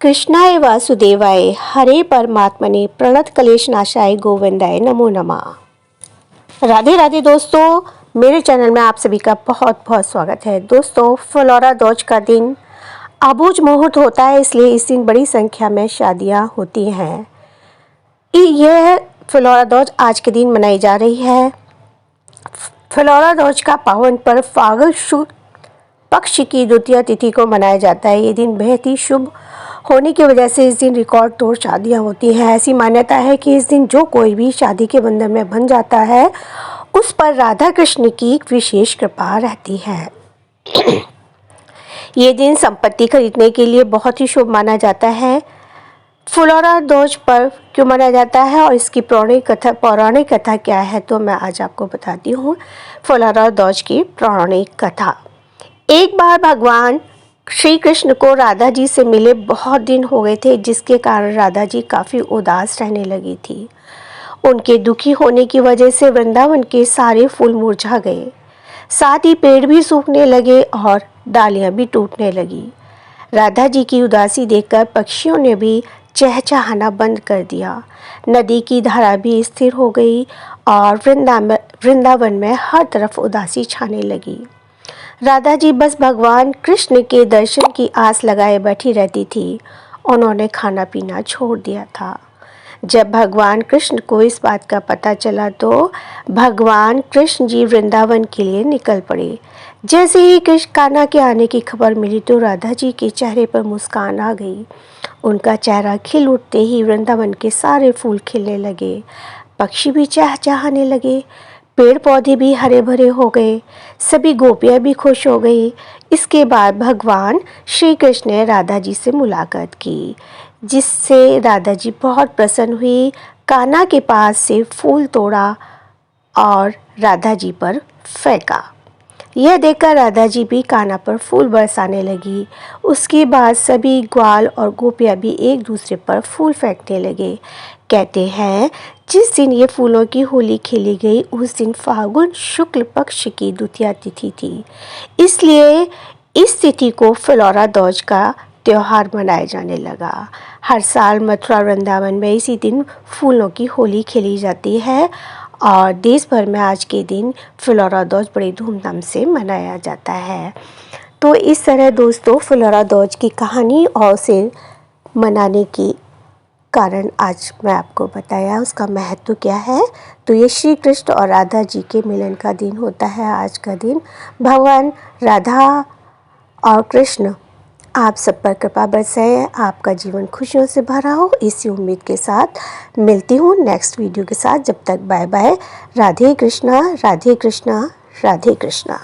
कृष्णाय वासुदेवाय हरे परमात्मने प्रणत कलेश नाशाय गोविंदाय नमो नमः। राधे राधे दोस्तों, मेरे चैनल में आप सभी का बहुत बहुत स्वागत है। दोस्तों, फ्लोरा दोज का दिन अबूझ मुहूर्त होता है, इसलिए इस दिन बड़ी संख्या में शादियां होती हैं। यह फ्लोरा दोज आज के दिन मनाई जा रही है। फ्लोरा दोज का पावन पर्व फाल्गुन शुक्ल पक्ष की द्वितीय तिथि को मनाया जाता है। ये दिन बेहद ही शुभ होने की वजह से इस दिन रिकॉर्ड तोड़ शादियां होती हैं। ऐसी मान्यता है कि इस दिन जो कोई भी शादी के बंधन में बंध जाता है, उस पर राधा कृष्ण की विशेष कृपा रहती है। ये दिन संपत्ति खरीदने के लिए बहुत ही शुभ माना जाता है। फ्लोरा दोज पर्व क्यों मनाया जाता है और इसकी पौराणिक कथा क्या है, तो मैं आज आपको बताती हूँ फ्लोरा दोज की पौराणिक कथा। एक बार भगवान श्री कृष्ण को राधा जी से मिले बहुत दिन हो गए थे, जिसके कारण राधा जी काफ़ी उदास रहने लगी थी। उनके दुखी होने की वजह से वृंदावन के सारे फूल मुरझा गए, साथ ही पेड़ भी सूखने लगे और डालियां भी टूटने लगी। राधा जी की उदासी देखकर पक्षियों ने भी चहचहाना बंद कर दिया। नदी की धारा भी स्थिर हो गई और वृंदावन में हर तरफ उदासी छाने लगी। राधा जी बस भगवान कृष्ण के दर्शन की आस लगाए बैठी रहती थी। उन्होंने खाना पीना छोड़ दिया था। जब भगवान कृष्ण को इस बात का पता चला तो भगवान कृष्ण जी वृंदावन के लिए निकल पड़े। जैसे ही कृष्ण कान्हा के आने की खबर मिली तो राधा जी के चेहरे पर मुस्कान आ गई। उनका चेहरा खिल उठते ही वृंदावन के सारे फूल खिलने लगे, पक्षी भी चहचहाने लगे, पेड़ पौधे भी हरे भरे हो गए, सभी गोपियाँ भी खुश हो गई। इसके बाद भगवान श्री कृष्ण ने राधा जी से मुलाकात की, जिससे राधा जी बहुत प्रसन्न हुई। कान्हा के पास से फूल तोड़ा और राधा जी पर फेंका। यह देखकर राधा जी भी कान्हा पर फूल बरसाने लगी। उसके बाद सभी ग्वाल और गोपियाँ भी एक दूसरे पर फूल फेंकने लगे। कहते हैं जिस दिन ये फूलों की होली खेली गई उस दिन फाल्गुन शुक्ल पक्ष की द्वितीय तिथि थी, इसलिए इस तिथि को फ्लोरा दोज का त्यौहार मनाया जाने लगा। हर साल मथुरा वृंदावन में इसी दिन फूलों की होली खेली जाती है और देश भर में आज के दिन फ्लोरा दोज बड़ी धूमधाम से मनाया जाता है। तो इस तरह दोस्तों फ्लोरा दोज की कहानी और उसे मनाने की कारण आज मैं आपको बताया, उसका महत्व क्या है। तो ये श्री कृष्ण और राधा जी के मिलन का दिन होता है आज का दिन। भगवान राधा और कृष्ण आप सब पर कृपा बरसाए, आपका जीवन खुशियों से भरा हो, इसी उम्मीद के साथ मिलती हूँ नेक्स्ट वीडियो के साथ। जब तक बाय बाय। राधे कृष्णा, राधे कृष्णा, राधे कृष्णा।